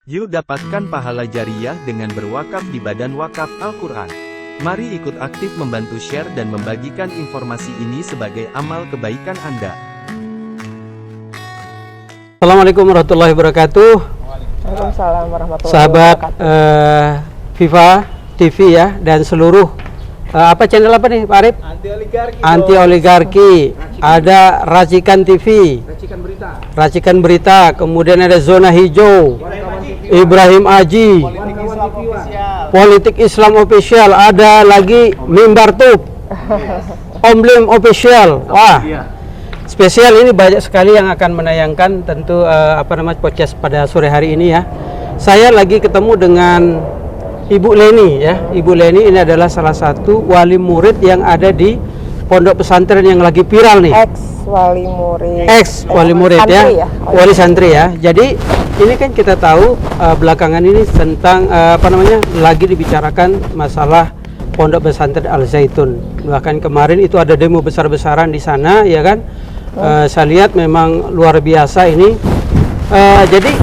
Yuk dapatkan pahala jariah dengan berwakaf di Badan Wakaf Al-Quran. Mari ikut aktif membantu share dan membagikan informasi ini sebagai amal kebaikan Anda. Assalamualaikum warahmatullahi wabarakatuh. Waalaikumsalam warahmatullahi Sahabat wabarakatuh. Viva TV ya, dan seluruh apa channel apa nih Pak Arif? Anti oligarki. Ada Racikan TV, Racikan Berita, kemudian ada Zona Hijau, Ibrahim Aji, Politik Islam Official, ada lagi Mimbar Tub, Omlim Official. Wah, spesial ini banyak sekali yang akan menayangkan tentu podcast pada sore hari ini ya. Saya lagi ketemu dengan Ibu Leni ya. Ibu Leni ini adalah salah satu wali murid yang ada di pondok pesantren yang lagi viral nih. Ex wali murid ya. Wali santri ya. Jadi ini kan kita tahu belakangan ini tentang lagi dibicarakan masalah pondok pesantren Al Zaitun. Bahkan kemarin itu ada demo besar-besaran di sana ya kan. Saya lihat memang luar biasa ini. Jadi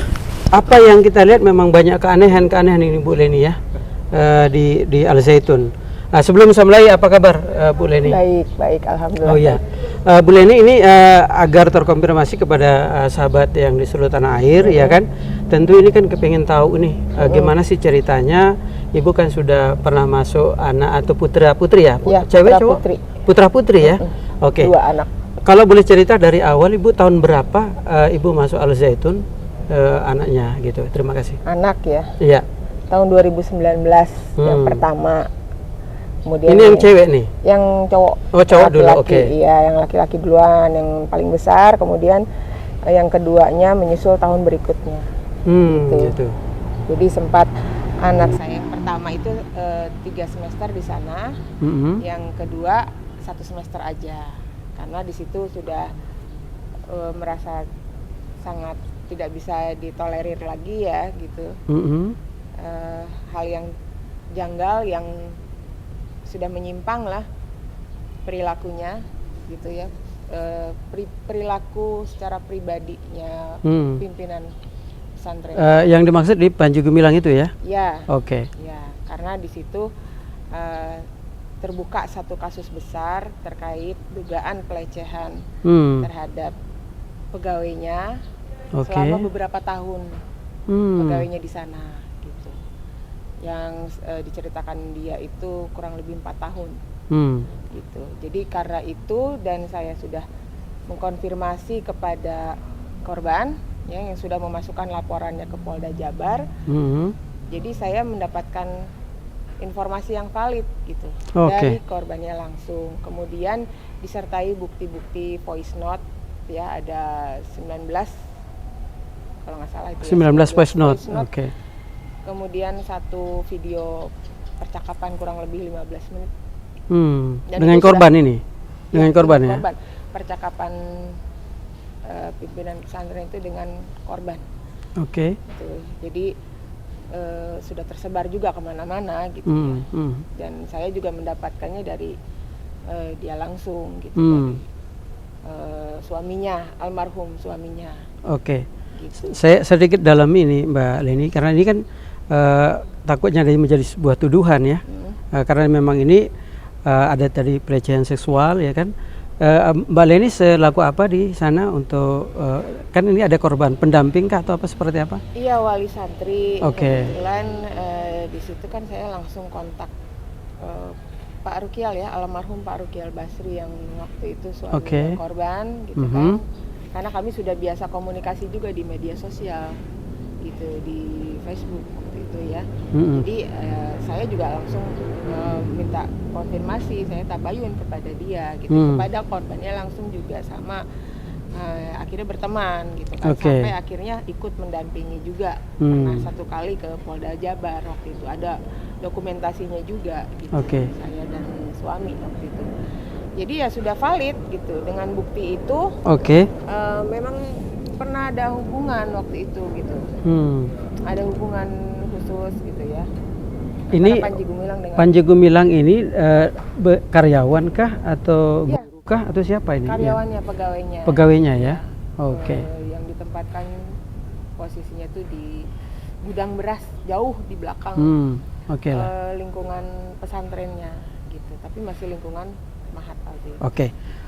apa yang kita lihat memang banyak keanehan ini Bu Leni ya. Di Al Zaitun. Sebelum saya mulai, apa kabar Bu Leni? Baik, alhamdulillah. Oh iya, Bu Leni ini agar terkonfirmasi kepada sahabat yang di seluruh tanah air, ya kan? Tentu ini kan kepingin tahu nih, gimana sih ceritanya? Ibu kan sudah pernah masuk anak atau putra putri ya? Cewek cowok? Putra putri ya? Oke. 2 anak. Kalau boleh cerita dari awal, Ibu tahun berapa Ibu masuk Al Zaitun anaknya gitu? Terima kasih. Anak ya? Iya. Tahun 2019 yang pertama. Kemudian ini yang cewek nih? Yang cowok. Oh, cowok dulu, oke. Iya, yang laki-laki duluan, yang paling besar. Kemudian yang keduanya menyusul tahun berikutnya. Gitu. Jadi sempat anak saya yang pertama itu 3 semester di sana, yang kedua 1 semester aja. Karena di situ sudah merasa sangat tidak bisa ditolerir lagi ya, gitu. Hal yang janggal yang sudah menyimpang lah perilakunya gitu ya, perilaku secara pribadinya pimpinan pesantren. Yang dimaksud di Panji Gumilang itu ya? Ya. Oke. Ya, karena di situ terbuka satu kasus besar terkait dugaan pelecehan terhadap pegawainya selama beberapa tahun pegawainya di sana. Yang diceritakan dia itu kurang lebih 4 tahun gitu. Jadi karena itu, dan saya sudah mengkonfirmasi kepada korban ya, yang sudah memasukkan laporannya ke Polda Jabar. Jadi saya mendapatkan informasi yang valid gitu dari korbannya langsung. Kemudian disertai bukti-bukti voice note ya, ada 19 kalau nggak salah itu 19 voice note. Oke. Kemudian 1 video percakapan kurang lebih 15 menit. Dengan korban ini? Dengan korban ya? Korban. Percakapan pimpinan pesantren itu dengan korban. Oke. Gitu. Jadi sudah tersebar juga kemana-mana gitu ya. Dan saya juga mendapatkannya dari dia langsung gitu. Dari suaminya, almarhum suaminya. Oke. Gitu. Saya sedikit dalam ini Mbak Leni, karena ini kan takutnya menjadi sebuah tuduhan ya, karena memang ini ada tadi pelecehan seksual ya kan. Mbak Leni selaku apa di sana untuk kan ini ada korban pendamping kah atau apa seperti apa? Iya, wali santri. Kebetulan di situ kan saya langsung kontak Pak Rukial ya, almarhum Pak Rukial Basri yang waktu itu suami korban gitu kan. Karena kami sudah biasa komunikasi juga di media sosial gitu, di Facebook waktu itu ya. Jadi saya juga langsung minta konfirmasi, saya tabayun kepada dia gitu, kepada korbannya langsung juga, sama akhirnya berteman gitu kan. Sampai akhirnya ikut mendampingi juga. Pernah 1 kali ke Polda Jabar waktu itu, ada dokumentasinya juga gitu. Saya dan suami waktu itu. Jadi ya sudah valid gitu, dengan bukti itu. Memang pernah ada hubungan waktu itu gitu. Ada hubungan khusus gitu ya. Ini Panji Gumilang ini karyawan kah atau guru kah atau siapa ini? Karyawannya, pegawainya. Pegawainya ya. Oke. Yang ditempatkan posisinya tuh di gudang beras jauh di belakang Oke lah. lingkungan pesantrennya gitu, tapi masih lingkungan Mahat Al-Zaitun. Oke.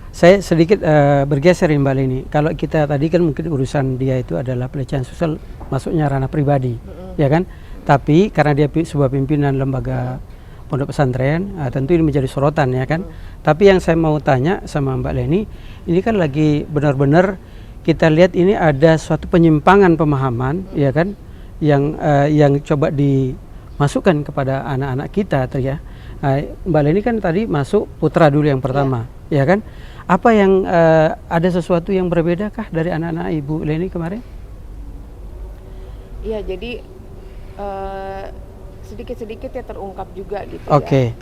Saya sedikit bergeser Mbak Leni. Kalau kita tadi kan mungkin urusan dia itu adalah pelecehan seksual masuknya ranah pribadi, ya kan? Tapi karena dia sebuah pimpinan lembaga pondok pesantren, tentu ini menjadi sorotan ya kan. Tapi yang saya mau tanya sama Mbak Leni, ini kan lagi benar-benar kita lihat ini ada suatu penyimpangan pemahaman, ya kan, yang coba dimasukkan kepada anak-anak kita, ya. Mbak Leni kan tadi masuk putra dulu yang pertama, ya kan? Apa yang ada sesuatu yang berbeda kah dari anak-anak Ibu Leni kemarin? Iya, jadi sedikit-sedikit ya terungkap juga gitu ya.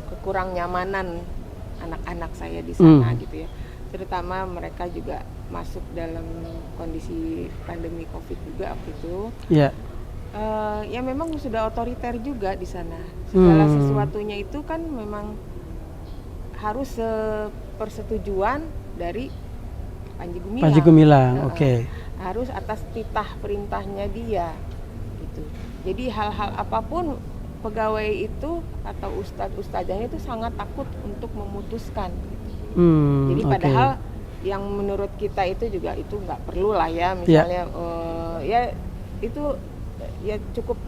Kekurang nyamanan anak-anak saya di sana gitu ya. Terutama mereka juga masuk dalam kondisi pandemi COVID juga waktu itu. Iya. Ya memang sudah otoriter juga di sana. Segala sesuatunya itu kan memang harus persetujuan dari Panji Gumilang. Panji Gumilang, oke. Harus atas titah perintahnya dia gitu. Jadi hal-hal apapun pegawai itu atau ustadz-ustadzanya itu sangat takut untuk memutuskan gitu. Jadi padahal yang menurut kita itu juga itu nggak perlu lah ya, misalnya ya itu ya cukup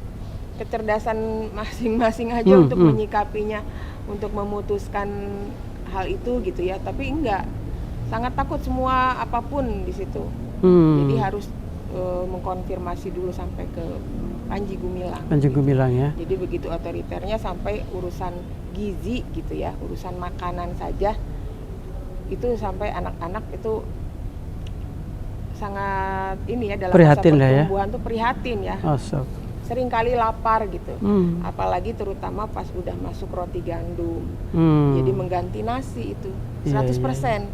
kecerdasan masing-masing aja untuk menyikapinya, untuk memutuskan hal itu gitu ya. Tapi enggak, sangat takut semua apapun di situ. Jadi harus mengkonfirmasi dulu sampai ke Panji Gumilang. Panji Gumilang ya. Jadi begitu otoriternya sampai urusan gizi gitu ya, urusan makanan saja itu sampai anak-anak itu sangat ini ya dalam prihatin masa pertumbuhan ya. Tuh prihatin ya. Sering kali lapar gitu. Apalagi terutama pas udah masuk roti gandum. Jadi mengganti nasi itu 100%.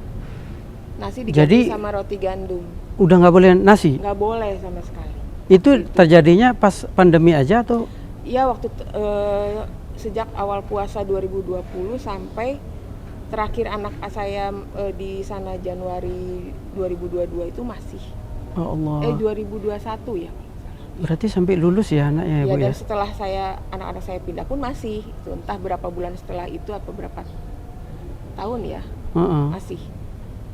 Nasi diganti sama roti gandum. Udah nggak boleh nasi? Nggak boleh sama sekali. Itu terjadinya pas pandemi aja atau? Iya, waktu sejak awal puasa 2020 sampai terakhir anak saya di sana Januari 2022 itu masih. Oh Allah. 2021 ya. Berarti sampai lulus ya anaknya ya, Bu ya? Dan setelah anak-anak saya pindah pun masih. Itu entah berapa bulan setelah itu atau berapa tahun ya. Masih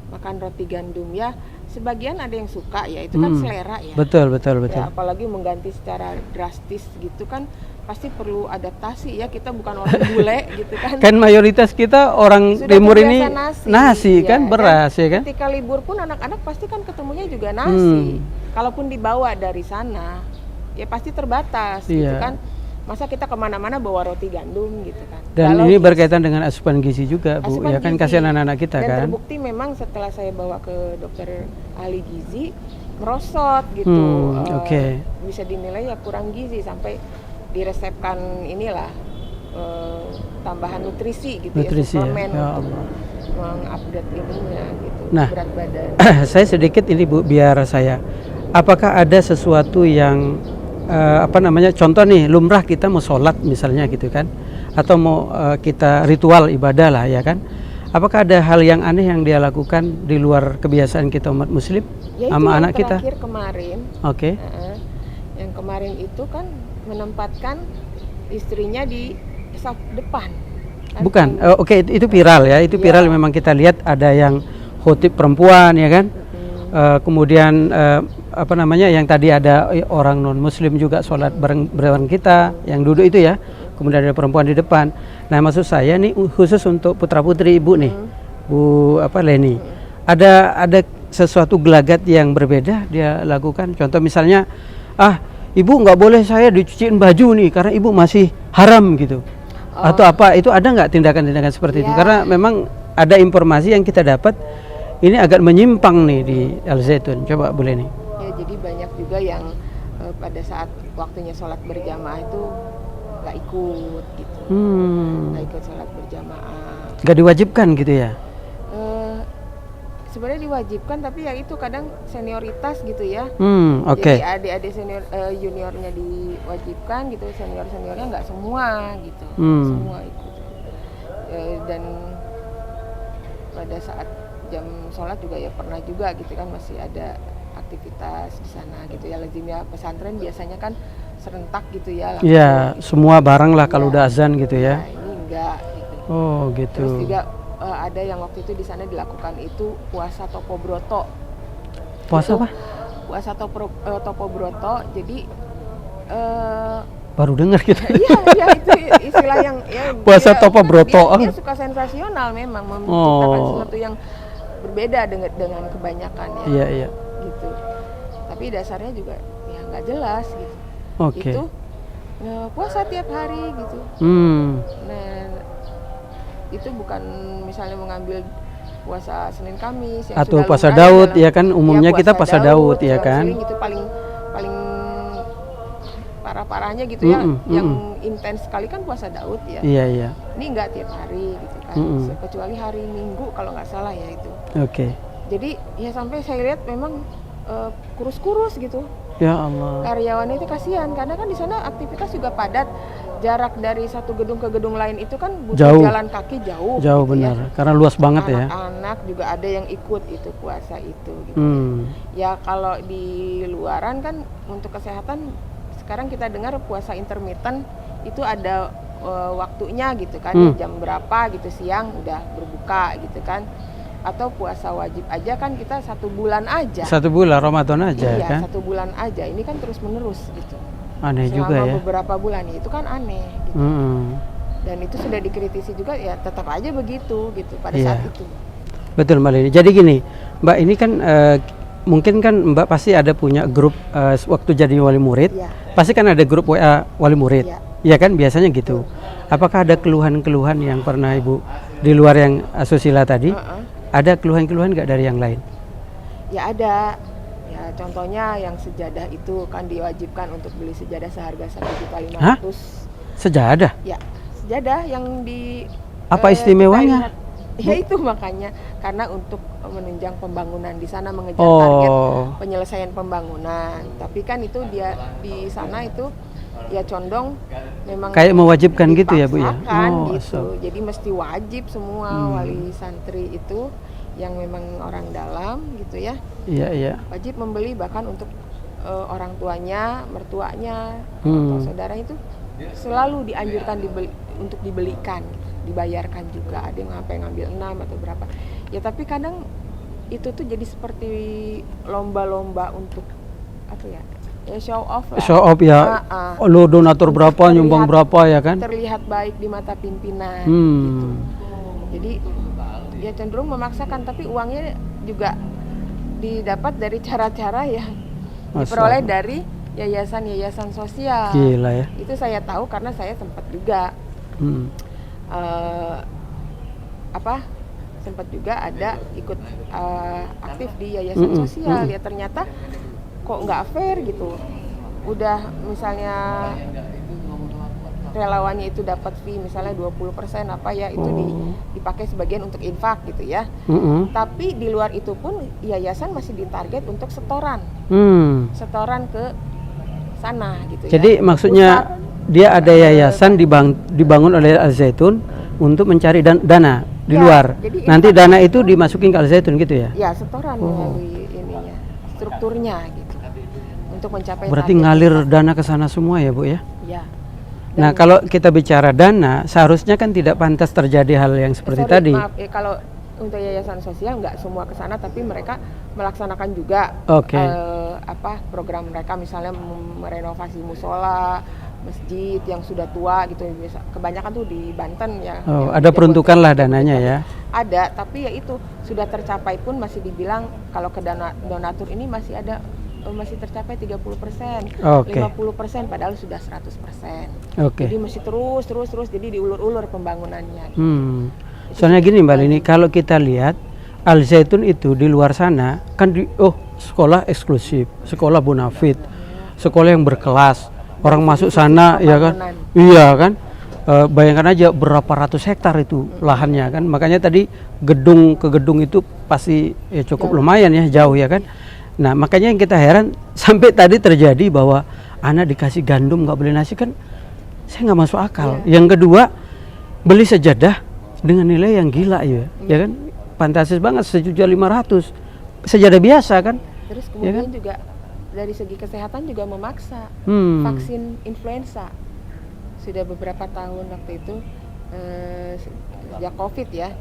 makan roti gandum ya. Sebagian ada yang suka ya, itu kan selera ya. Betul. Ya, apalagi mengganti secara drastis gitu kan pasti perlu adaptasi ya, kita bukan orang bule gitu kan. Kan mayoritas kita orang sudah timur ini nasi ya, kan, beras ya kan. Ketika libur pun anak-anak pasti kan ketemunya juga nasi. Kalaupun dibawa dari sana ya pasti terbatas gitu kan. Masa kita kemana-mana bawa roti gandum gitu kan. Dan ini berkaitan dengan asupan gizi juga, Bu, ya kan, kasihan anak-anak kita kan. Dan terbukti memang setelah saya bawa ke dokter ahli gizi merosot gitu. Bisa dinilai ya kurang gizi sampai diresepkan inilah tambahan nutrisi gitu, suplemen untuk mengupdate ininya gitu, berat badan. Saya sedikit ini Bu, biar saya. Apakah ada sesuatu yang contoh nih, lumrah kita mau sholat misalnya gitu kan, atau mau kita ritual ibadah lah ya kan, apakah ada hal yang aneh yang dia lakukan di luar kebiasaan kita umat muslim sama anak kita? Terakhir kemarin, yang kemarin itu kan menempatkan istrinya di saf depan. Bukan, itu viral ya, itu viral memang kita lihat ada yang khotib perempuan ya kan. Kemudian yang tadi ada orang non muslim juga sholat bareng kita yang duduk itu ya, kemudian ada perempuan di depan. Nah maksud saya nih khusus untuk putra putri ibu nih, Bu Leni, ada sesuatu gelagat yang berbeda dia lakukan. Contoh misalnya, ibu nggak boleh saya dicuciin baju nih karena ibu masih haram gitu, atau apa, itu ada nggak tindakan-tindakan seperti itu? Karena memang ada informasi yang kita dapat ini agak menyimpang nih di Al-Zaitun. Coba Bu Leni. Ya, jadi banyak juga yang pada saat waktunya sholat berjamaah itu nggak ikut gitu, nggak ikut sholat berjamaah. Nggak diwajibkan gitu ya? Sebenarnya diwajibkan, tapi ya itu kadang senioritas gitu ya. Jadi adik-adik senior juniornya diwajibkan gitu, seniornya nggak semua gitu, semua ikut. Dan pada saat jam sholat juga ya pernah juga gitu kan, masih ada aktivitas di sana gitu ya. Lazimnya pesantren biasanya kan serentak gitu ya. Iya, semua bareng lah kalau udah azan gitu ya. Nah, ini enggak gitu. Oh gitu. Terus juga ada yang waktu itu di sana dilakukan itu puasa Topo Broto. Puasa Itu apa? Puasa Topo Broto. Jadi baru dengar gitu. iya itu istilah yang ya, Puasa Topo Broto. Dia suka sensasional memang menciptakan sesuatu yang berbeda dengan kebanyakan ya. Iya. Gitu. Tapi dasarnya juga ya nggak jelas gitu. Oke. Itu puasa tiap hari gitu. Nah, itu bukan misalnya mengambil puasa Senin Kamis yang atau sudah puasa lumrah Daud dalam- ya kan, umumnya kita puasa Daud ya kan. Itu paling parah-parahnya gitu ya, yang intens sekali kan puasa Daud ya. Iya. Ini enggak tiap hari gitu kan, kecuali hari Minggu kalau nggak salah ya itu. Oke. Jadi ya sampai saya lihat memang kurus-kurus gitu. Ya Allah. Karyawan itu kasihan karena kan di sana aktivitas juga padat. Jarak dari satu gedung ke gedung lain itu kan butuh Jauh. jalan kaki jauh. Jauh gitu benar, ya. karena luas banget ya. Anak-anak juga ada yang ikut itu puasa itu. Gitu. Ya kalau di luaran kan untuk kesehatan sekarang kita dengar puasa intermittent itu ada waktunya gitu kan, jam berapa gitu siang udah berbuka gitu kan. Atau puasa wajib aja kan kita 1 bulan aja. 1 bulan Ramadan aja iya, kan. 1 bulan aja. Ini kan terus menerus gitu. Aneh Selama juga ya. beberapa bulan itu kan aneh. Gitu. Dan itu sudah dikritisi juga ya tetap aja begitu gitu pada saat itu. Betul Mbak Lini. Jadi gini, Mbak ini kan mungkin kan Mbak pasti ada punya grup waktu jadi wali murid. Ya. Pasti kan ada grup WA wali murid. Ya. Iya kan biasanya gitu. Apakah ada keluhan-keluhan yang pernah Ibu di luar yang asusila tadi? Ada keluhan-keluhan nggak dari yang lain? Ya ada. Ya contohnya yang sejadah itu kan diwajibkan untuk beli sejadah seharga 1.500.000. Sejadah? Ya, sejadah yang di apa istimewanya? Ya itu makanya karena untuk menunjang pembangunan di sana mengejar target penyelesaian pembangunan. Tapi kan itu dia di sana itu ya condong memang kayak mewajibkan gitu ya Bu ya. Gitu. Jadi mesti wajib semua wali santri itu yang memang orang dalam gitu ya. Iya. Wajib membeli bahkan untuk orang tuanya, mertuanya, atau saudara itu selalu dianjurkan untuk dibelikan, dibayarkan juga. Ada yang sampai ngambil 6 atau berapa. Ya tapi kadang itu tuh jadi seperti lomba-lomba untuk apa ya? Ya show off lah. Show off ya. Lo donatur berapa, nyumbang berapa ya kan? Terlihat baik di mata pimpinan gitu. Jadi ya cenderung memaksakan, tapi uangnya juga didapat dari cara-cara yang diperoleh dari yayasan-yayasan sosial. Gila ya. Itu saya tahu karena saya sempat juga sempat juga ada ikut aktif di yayasan sosial. Ya ternyata kok nggak fair gitu. Udah misalnya relawannya itu dapat fee misalnya 20% apa ya itu dipakai sebagian untuk infak gitu ya. Tapi di luar itu pun yayasan masih ditarget untuk setoran. Setoran ke sana gitu. Jadi maksudnya dia ada yayasan dibangun oleh Al Zaitun untuk mencari dana di luar. Nanti dana itu dimasukin ke Al Zaitun gitu ya? Ya, setoran melalui ininya, strukturnya gitu. Untuk mencapai berarti ngalir dana ke sana semua ya, Bu ya? Ya. Nah, kalau kita bicara dana, seharusnya kan tidak pantas terjadi hal yang seperti tadi. Maaf, kalau untuk yayasan sosial nggak semua ke sana, tapi mereka melaksanakan juga program mereka, misalnya merenovasi musola, masjid yang sudah tua gitu. Kebanyakan tuh di Banten ya. Ada peruntukan lah dananya ya. Ada, tapi ya itu sudah tercapai pun masih dibilang kalau ke donatur ini masih tercapai 30%, 50% padahal sudah 100%. Jadi masih terus jadi diulur-ulur pembangunannya. Soalnya gini Mbak Lini, kalau kita lihat Al Zaitun itu di luar sana kan sekolah eksklusif, sekolah bonafit, sekolah yang berkelas. Orang masuk sana ya kan? Iya kan? Bayangkan aja berapa ratus hektar itu lahannya kan. Makanya tadi gedung ke gedung itu pasti ya cukup lumayan ya, jauh ya kan. Nah makanya yang kita heran sampai tadi terjadi bahwa anak dikasih gandum nggak beli nasi kan, saya nggak masuk akal. Yang kedua, beli sejadah dengan nilai yang gila ya kan, fantastis banget, 1.500.000 sejadah biasa kan. Terus ya kemudian kan? juga dari segi kesehatan juga memaksa vaksin influenza. Sudah beberapa tahun waktu itu sejak COVID ya.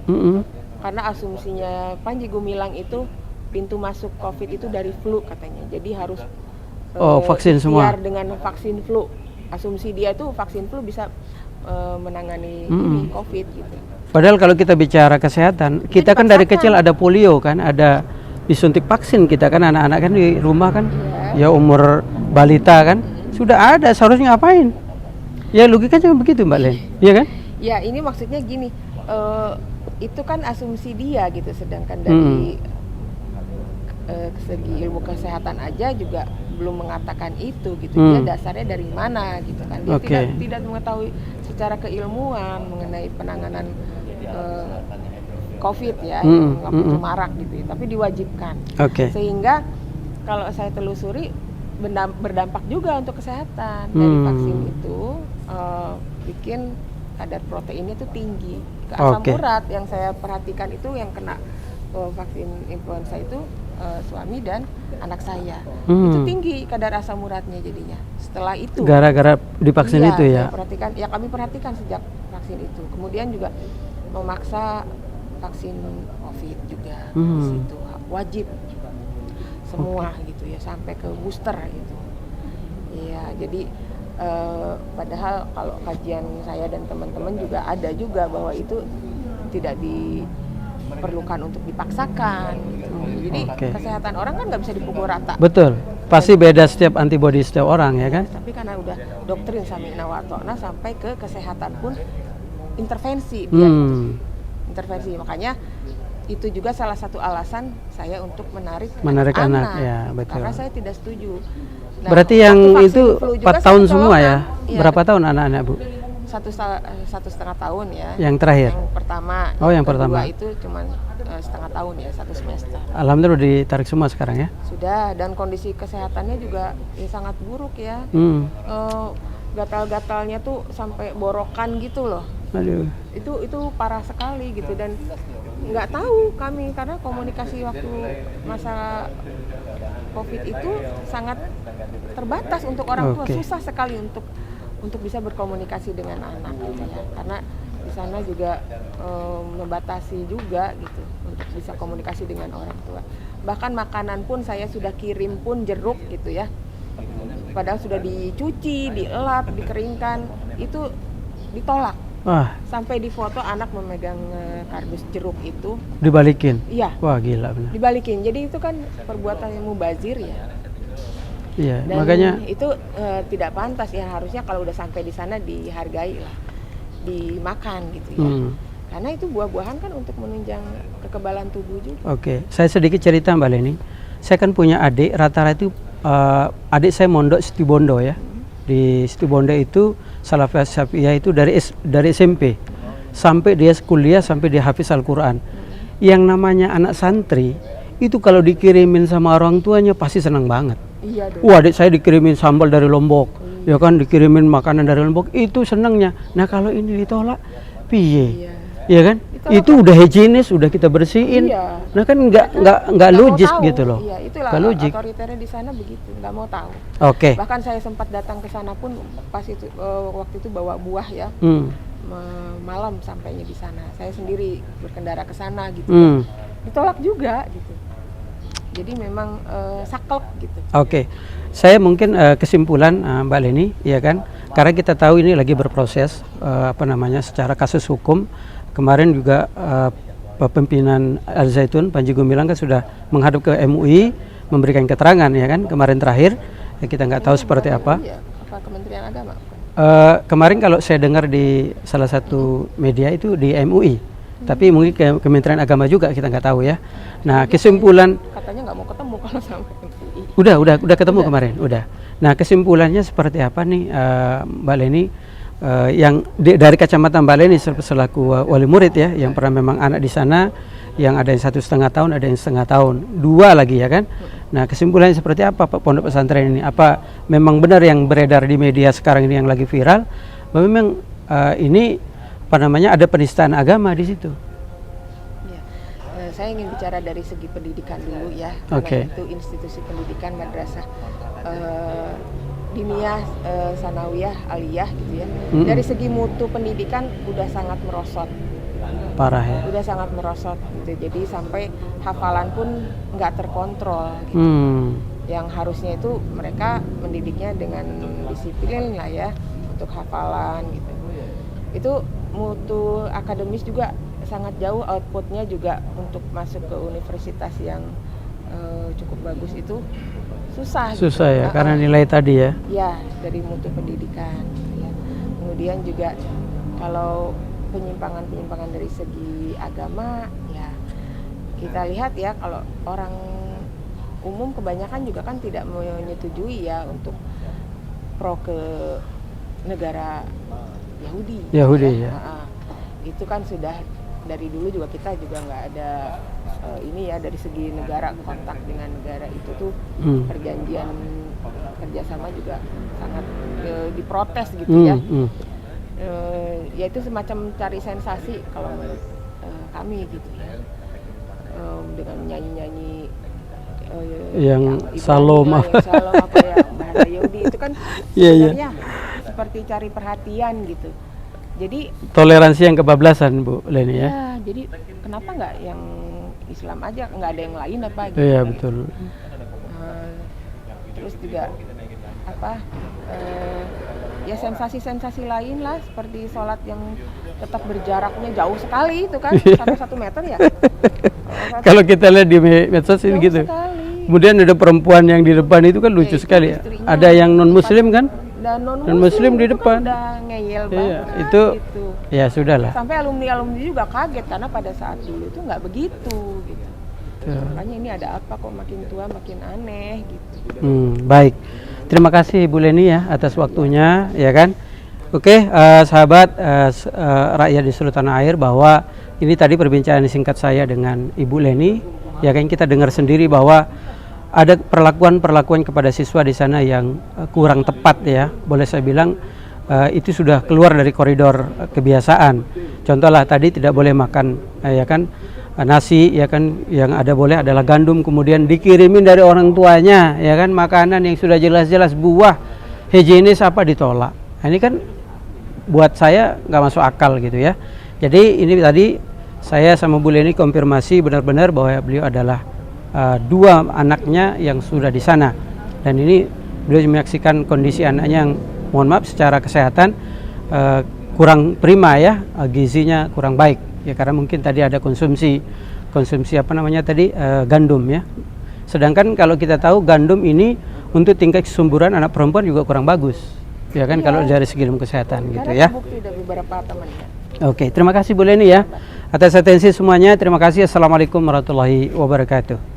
Karena asumsinya Panji Gumilang itu pintu masuk COVID itu dari flu katanya. Jadi harus vaksin semua. ikhtiar dengan vaksin flu. Asumsi dia itu vaksin flu bisa menangani ini COVID gitu. Padahal kalau kita bicara kesehatan, kita kan dari kecil ada polio kan, ada disuntik vaksin kita kan, anak-anak kan di rumah kan, ya umur balita kan, sudah ada, seharusnya ngapain? Ya logikanya begitu Mbak Len, iya kan? Ya ini maksudnya gini, itu kan asumsi dia gitu, sedangkan dari segi ilmu kesehatan aja juga belum mengatakan itu gitu. Dia dasarnya dari mana gitu kan? Dia tidak mengetahui secara keilmuan mengenai penanganan COVID ya, yang waktu itu marak gitu ya, tapi diwajibkan. Sehingga kalau saya telusuri berdampak juga untuk kesehatan. Dari vaksin itu bikin kadar proteinnya itu tinggi. Asam urat yang saya perhatikan itu yang kena vaksin influenza itu suami dan anak saya. Itu tinggi kadar asam uratnya jadinya. Setelah itu gara-gara divaksin itu ya. Kami perhatikan sejak vaksin itu. Kemudian juga memaksa vaksin COVID juga di situ wajib semua gitu ya, sampai ke booster gitu. Iya, jadi padahal kalau kajian saya dan teman-teman juga ada juga bahwa itu tidak diperlukan untuk dipaksakan gitu. Jadi kesehatan orang kan nggak bisa dipukul rata. Betul, pasti beda setiap antibodi setiap orang ya kan. Tapi karena udah doktrin Sami'na wa Atho'na sampai ke kesehatan pun intervensi dia gitu. Intervensi, makanya itu juga salah satu alasan saya untuk menarik anak ya, betul. Karena saya tidak setuju. Nah, berarti yang itu 4 tahun semua ya? Berapa tahun anak-anak Bu? 1,5 tahun ya. Yang terakhir? Yang pertama. Yang pertama. Itu cuma setengah tahun ya, 1 semester. Alhamdulillah ditarik semua sekarang ya? Sudah, dan kondisi kesehatannya juga ya sangat buruk ya. Gatal-gatalnya tuh sampai borokan gitu loh. Aduh. Itu parah sekali gitu, dan nggak tahu kami karena komunikasi waktu masa COVID itu sangat terbatas untuk orang tua. Susah sekali untuk bisa berkomunikasi dengan anak gitu ya, karena di sana juga membatasi juga gitu untuk bisa komunikasi dengan orang tua. Bahkan makanan pun saya sudah kirim pun jeruk gitu ya, padahal sudah dicuci, dielap, dikeringkan, itu ditolak. Sampai di foto anak memegang kardus jeruk itu dibalikin. Iya. Wah gila benar. Dibalikin. Jadi itu kan perbuatan yang mubazir ya. Iya. Dan makanya itu tidak pantas ya, harusnya kalau udah sampai di sana dihargai lah, dimakan gitu ya. Karena itu buah-buahan kan untuk menunjang kekebalan tubuh juga. Saya sedikit cerita Mbak Leni. Saya kan punya adik, rata-rata itu adik saya mondok Situbondo ya. Di Situbondo itu Salafiyah Syafi'iyah itu dari SMP sampai dia kuliah, sampai dia hafiz Al-Quran. Yang namanya anak santri itu kalau dikirimin sama orang tuanya pasti senang banget. Iya, wah adik saya dikirimin sambal dari Lombok, ya kan, dikirimin makanan dari Lombok, itu senangnya. Nah kalau ini ditolak, piye? Ya kan? Itu udah higienis, udah kita bersihin. Iya. Nah kan nggak logis gitu loh. Iya, itulah otoriternya di sana begitu, nggak mau tahu. Bahkan saya sempat datang ke sana pun pas itu waktu itu bawa buah ya. Malam sampainya di sana. Saya sendiri berkendara ke sana gitu. Ditolak juga gitu. Jadi memang saklek gitu. Saya mungkin kesimpulan Mbak Leni, ya kan? Karena kita tahu ini lagi berproses secara kasus hukum. Kemarin juga pimpinan Al-Zaitun Panji Gumilang kan sudah menghadap ke MUI memberikan keterangan ya kan, kemarin terakhir ya, kita nggak tahu seperti apa. Apa Kementerian Agama? Kemarin kalau saya dengar di salah satu media itu di MUI, tapi mungkin Kementerian Agama juga, kita nggak tahu ya. Nah kesimpulan katanya nggak mau ketemu kalau sama MUI. Udah ketemu kemarin, udah. Nah kesimpulannya seperti apa nih Mbak Leni? Yang dari kacamata Mbak Leni selaku wali murid ya, yang pernah memang anak di sana, yang ada yang 1,5 tahun, ada yang setengah tahun, 2 lagi ya kan. Nah kesimpulannya seperti apa Pak pondok pesantren ini? Apa memang benar yang beredar di media sekarang ini yang lagi viral, bahwa memang ini ada penistaan agama di situ? Ya, saya ingin bicara dari segi pendidikan dulu ya, karena itu institusi pendidikan madrasah diniyah, sanawiyah, aliyah gitu ya. Dari segi mutu pendidikan udah sangat merosot, parah ya. Udah sangat merosot gitu. Jadi sampai hafalan pun nggak terkontrol gitu. Yang harusnya itu mereka mendidiknya dengan disiplin lah ya untuk hafalan gitu. Itu mutu akademis juga sangat jauh, outputnya juga untuk masuk ke universitas yang cukup bagus itu susah gitu ya, karena nilai tadi ya. Ya, dari mutu pendidikan ya. Kemudian juga kalau penyimpangan dari segi agama ya, kita lihat ya, kalau orang umum kebanyakan juga kan tidak menyetujui ya untuk pro ke negara Yahudi ya. Itu kan sudah dari dulu juga, kita juga nggak ada ini ya, dari segi negara, kontak dengan negara itu tuh perjanjian kerjasama juga sangat diprotes gitu ya. Ya itu semacam cari sensasi kalau menurut kami gitu ya, dengan nyanyi-nyanyi yang Salom apa ya, bahasa Yahudi itu kan sebenarnya seperti cari perhatian gitu. Jadi toleransi yang kebablasan Bu Leni ya. Ya, jadi kenapa nggak yang Islam aja, nggak ada yang lain apa gitu? Iya betul. Terus juga apa? Ya sensasi-sensasi lain lah, seperti sholat yang tetap berjaraknya jauh sekali itu kan, sampai 1 meter ya. Kalau kita lihat di medsos ini gitu. Sekali. Kemudian ada perempuan yang di depan itu kan lucu sekali ya. Ada yang non muslim kan? Dan non muslim di depan. Kan udah ngeyel banget. Iya, itu gitu. Ya sudahlah. Sampai alumni juga kaget karena pada saat dulu itu nggak begitu gitu. Makanya ini ada apa kok makin tua makin aneh gitu. Baik. Terima kasih Bu Leni ya atas waktunya ya kan. Oke, sahabat rakyat di seluruh tanah air, bahwa ini tadi perbincangan singkat saya dengan Ibu Leni. Ya kan, kita dengar sendiri bahwa ada perlakuan kepada siswa di sana yang kurang tepat ya. Boleh saya bilang itu sudah keluar dari koridor kebiasaan. Contohlah tadi tidak boleh makan ya kan nasi ya kan, yang ada boleh adalah gandum, kemudian dikirimin dari orang tuanya ya kan, makanan yang sudah jelas-jelas buah higienis apa ditolak. Nah, ini kan buat saya nggak masuk akal gitu ya. Jadi ini tadi saya sama Bu Leni konfirmasi benar-benar bahwa beliau adalah 2 anaknya yang sudah di sana, dan ini beliau menyaksikan kondisi anaknya yang mohon maaf secara kesehatan kurang prima ya, gizinya kurang baik ya, karena mungkin tadi ada konsumsi apa namanya tadi gandum ya. Sedangkan kalau kita tahu gandum ini untuk tingkat kesuburan anak perempuan juga kurang bagus ya kan, kalau dari segi ilmu kesehatan gitu ya. Bukti dari beberapa temannya. Oke, terima kasih Bu Leni ya atas atensi semuanya. Terima kasih. Assalamualaikum warahmatullahi wabarakatuh.